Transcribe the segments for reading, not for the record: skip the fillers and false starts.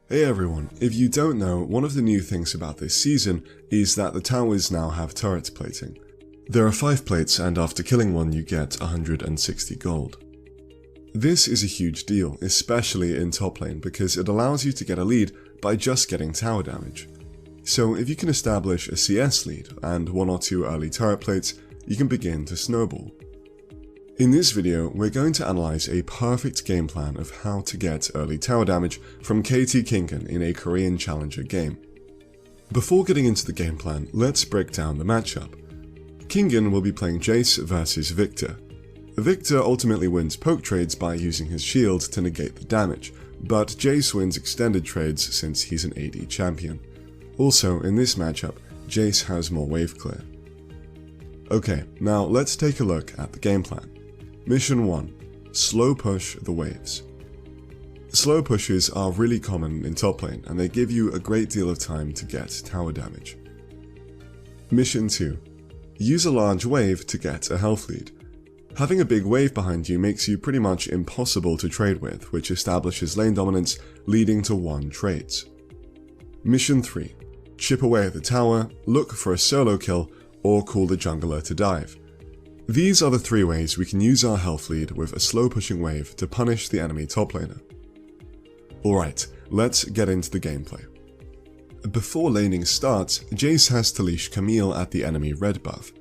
Hey everyone, if you don't know, one of the new things about this season is that the towers now have turret plating. There are 5 plates and after killing one you get 160 gold. This is a huge deal, especially in top lane, because it allows you to get a lead by just getting tower damage. So if you can establish a CS lead and 1 or 2 early turret plates, you can begin to snowball. In this video, we're going to analyze a perfect game plan of how to get early tower damage from Kingen in a Korean Challenger game. Before getting into the game plan, let's break down the matchup. Kingen will be playing Jace versus Victor. Victor ultimately wins poke trades by using his shield to negate the damage, but Jace wins extended trades since he's an AD champion. Also, in this matchup, Jace has more wave clear. Okay, now let's take a look at the game plan. Mission 1. Slow push the waves. Slow pushes are really common in top lane and they give you a great deal of time to get tower damage. Mission 2. Use a large wave to get a health lead. Having a big wave behind you makes you pretty much impossible to trade with, which establishes lane dominance, leading to 1 trades. Mission 3. Chip away at the tower, look for a solo kill, or call the jungler to dive. These are the 3 ways we can use our health lead with a slow pushing wave to punish the enemy top laner. Alright, let's get into the gameplay. Before laning starts, Jace has to leash Camille at the enemy red buff.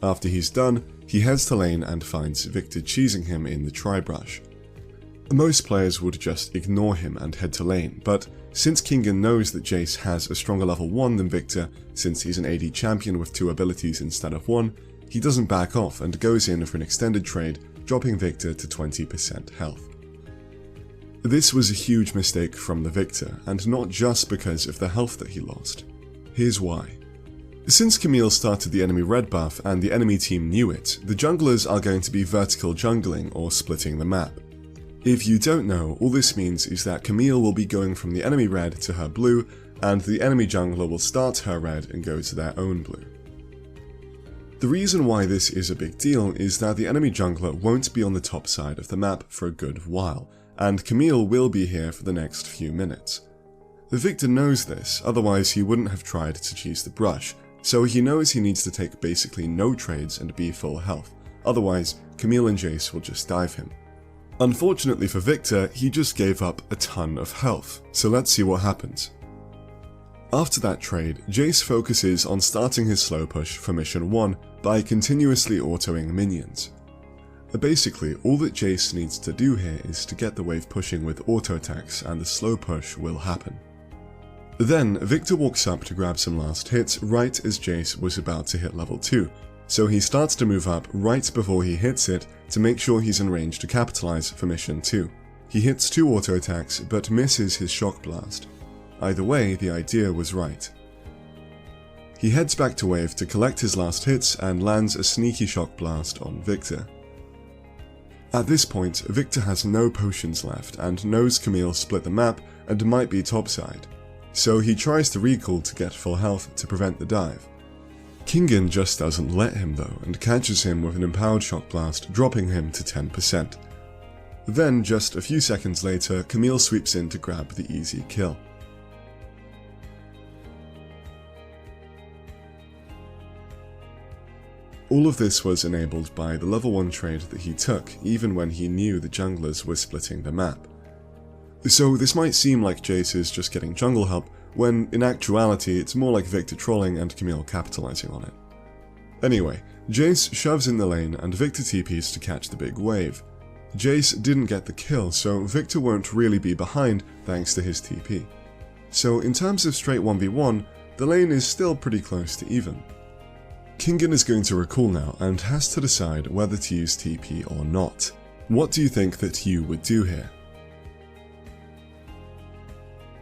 After he's done, he heads to lane and finds Victor cheesing him in the tri-brush. Most players would just ignore him and head to lane, but since Kingen knows that Jace has a stronger level 1 than Victor, since he's an AD champion with 2 abilities instead of 1, he doesn't back off and goes in for an extended trade, dropping Victor to 20% health. This was a huge mistake from the Victor, and not just because of the health that he lost. Here's why. Since Camille started the enemy red buff and the enemy team knew it, the junglers are going to be vertical jungling or splitting the map. If you don't know, all this means is that Camille will be going from the enemy red to her blue, and the enemy jungler will start her red and go to their own blue. The reason why this is a big deal is that the enemy jungler won't be on the top side of the map for a good while, and Camille will be here for the next few minutes. The Victor knows this, otherwise he wouldn't have tried to cheese the brush, so he knows he needs to take basically no trades and be full health, otherwise Camille and Jace will just dive him. Unfortunately for Victor, he just gave up a ton of health, so let's see what happens. After that trade, Jace focuses on starting his slow push for mission 1 by continuously autoing minions. Basically, all that Jace needs to do here is to get the wave pushing with auto attacks and the slow push will happen. Then, Victor walks up to grab some last hits right as Jace was about to hit level 2, so he starts to move up right before he hits it to make sure he's in range to capitalize for mission 2. He hits 2 auto attacks but misses his shock blast. Either way, the idea was right. He heads back to wave to collect his last hits and lands a sneaky shock blast on Victor. At this point, Victor has no potions left and knows Camille split the map and might be topside, so he tries to recall to get full health to prevent the dive. Kingen just doesn't let him though and catches him with an empowered shock blast, dropping him to 10%. Then, just a few seconds later, Camille sweeps in to grab the easy kill. All of this was enabled by the level 1 trade that he took, even when he knew the junglers were splitting the map. So this might seem like Jace is just getting jungle help, when in actuality it's more like Victor trolling and Camille capitalizing on it. Anyway, Jace shoves in the lane and Victor TPs to catch the big wave. Jace didn't get the kill, so Victor won't really be behind thanks to his TP. So in terms of straight 1v1, the lane is still pretty close to even. Kingen is going to recall now and has to decide whether to use TP or not. What do you think that you would do here?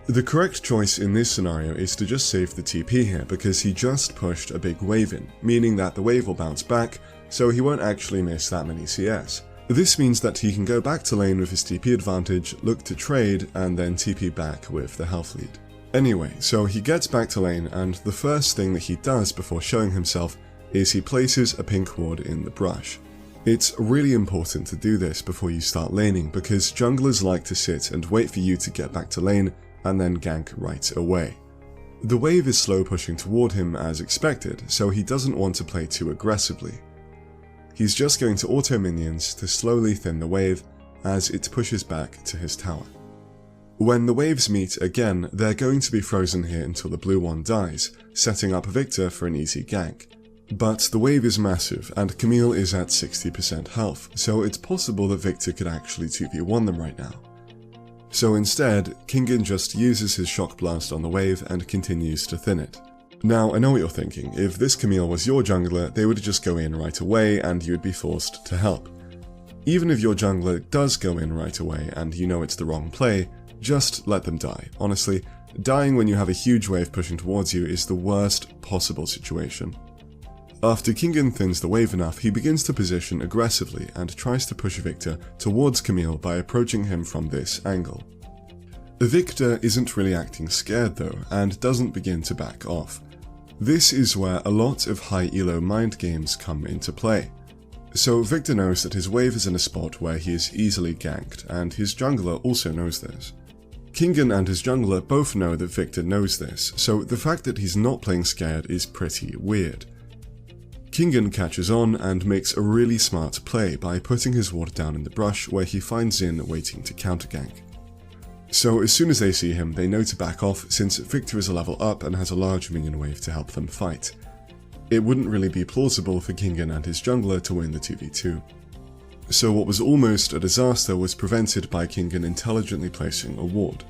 The correct choice in this scenario is to just save the TP here because he just pushed a big wave in, meaning that the wave will bounce back, so he won't actually miss that many CS. This means that he can go back to lane with his TP advantage, look to trade, and then TP back with the health lead. Anyway, so he gets back to lane and the first thing that he does before showing himself is he places a pink ward in the brush. It's really important to do this before you start laning because junglers like to sit and wait for you to get back to lane and then gank right away. The wave is slow pushing toward him as expected, so he doesn't want to play too aggressively. He's just going to auto minions to slowly thin the wave as it pushes back to his tower. When the waves meet again, they're going to be frozen here until the blue one dies, setting up Victor for an easy gank. But the wave is massive, and Camille is at 60% health, so it's possible that Victor could actually 2v1 them right now. So instead, Kingen just uses his shock blast on the wave and continues to thin it. Now, I know what you're thinking. If this Camille was your jungler, they would just go in right away and you would be forced to help. Even if your jungler does go in right away and you know it's the wrong play, just let them die. Honestly, dying when you have a huge wave pushing towards you is the worst possible situation. After Kingen thins the wave enough, he begins to position aggressively and tries to push Victor towards Camille by approaching him from this angle. Victor isn't really acting scared though, and doesn't begin to back off. This is where a lot of high elo mind games come into play. So Victor knows that his wave is in a spot where he is easily ganked, and his jungler also knows this. Kingen and his jungler both know that Victor knows this, so the fact that he's not playing scared is pretty weird. Kingen catches on and makes a really smart play by putting his ward down in the brush where he finds Xin waiting to counter-gank. So as soon as they see him, they know to back off since Victor is a level up and has a large minion wave to help them fight. It wouldn't really be plausible for Kingen and his jungler to win the 2v2. So what was almost a disaster was prevented by Kingen intelligently placing a ward.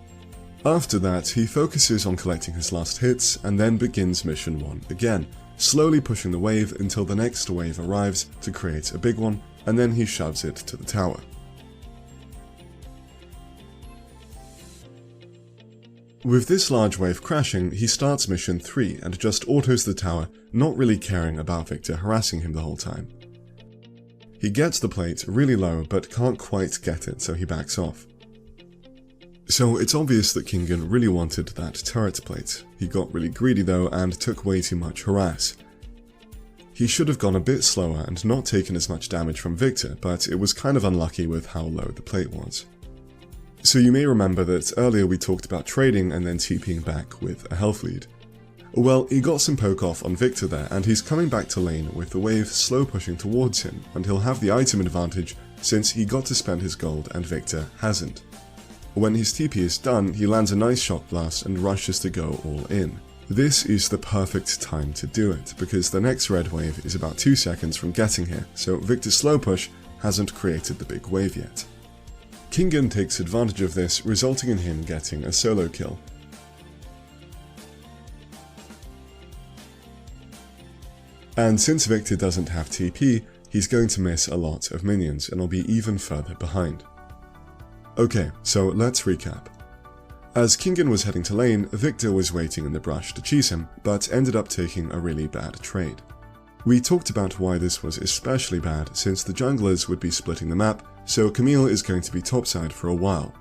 After that, he focuses on collecting his last hits and then begins mission 1 again, slowly pushing the wave until the next wave arrives to create a big one, and then he shoves it to the tower. With this large wave crashing, he starts mission 3 and just autos the tower, not really caring about Victor harassing him the whole time. He gets the plate really low but can't quite get it, so he backs off. So it's obvious that Kingen really wanted that turret plate. He got really greedy though and took way too much harass. He should have gone a bit slower and not taken as much damage from Victor, but it was kind of unlucky with how low the plate was. So you may remember that earlier we talked about trading and then TPing back with a health lead. Well, he got some poke off on Victor there, and he's coming back to lane with the wave slow pushing towards him, and he'll have the item advantage since he got to spend his gold and Victor hasn't. When his TP is done, he lands a nice shock blast and rushes to go all in. This is the perfect time to do it, because the next red wave is about 2 seconds from getting here, so Victor's slow push hasn't created the big wave yet. Kingen takes advantage of this, resulting in him getting a solo kill. And since Victor doesn't have TP, he's going to miss a lot of minions and will be even further behind. Okay, so let's recap. As Kingen was heading to lane, Victor was waiting in the brush to cheese him, but ended up taking a really bad trade. We talked about why this was especially bad since the junglers would be splitting the map, so Camille is going to be topside for a while.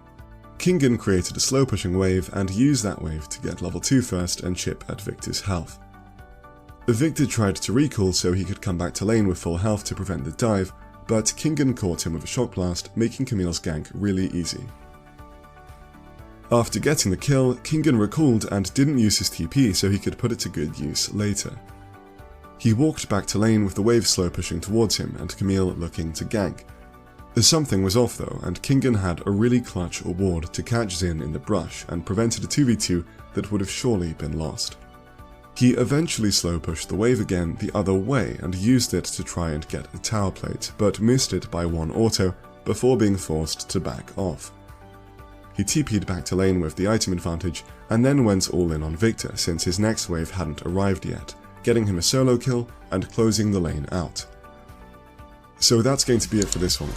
Kingen created a slow pushing wave and used that wave to get level 2 first and chip at Victor's health. Victor tried to recall so he could come back to lane with full health to prevent the dive, but Kingen caught him with a shock blast, making Camille's gank really easy. After getting the kill, Kingen recalled and didn't use his TP so he could put it to good use later. He walked back to lane with the wave slow pushing towards him and Camille looking to gank. Something was off though, and Kingen had a really clutch ward to catch Xin in the brush and prevented a 2v2 that would have surely been lost. He eventually slow pushed the wave again the other way and used it to try and get a tower plate, but missed it by 1 auto before being forced to back off. He TP'd back to lane with the item advantage and then went all in on Victor since his next wave hadn't arrived yet, getting him a solo kill and closing the lane out. So that's going to be it for this one, guys.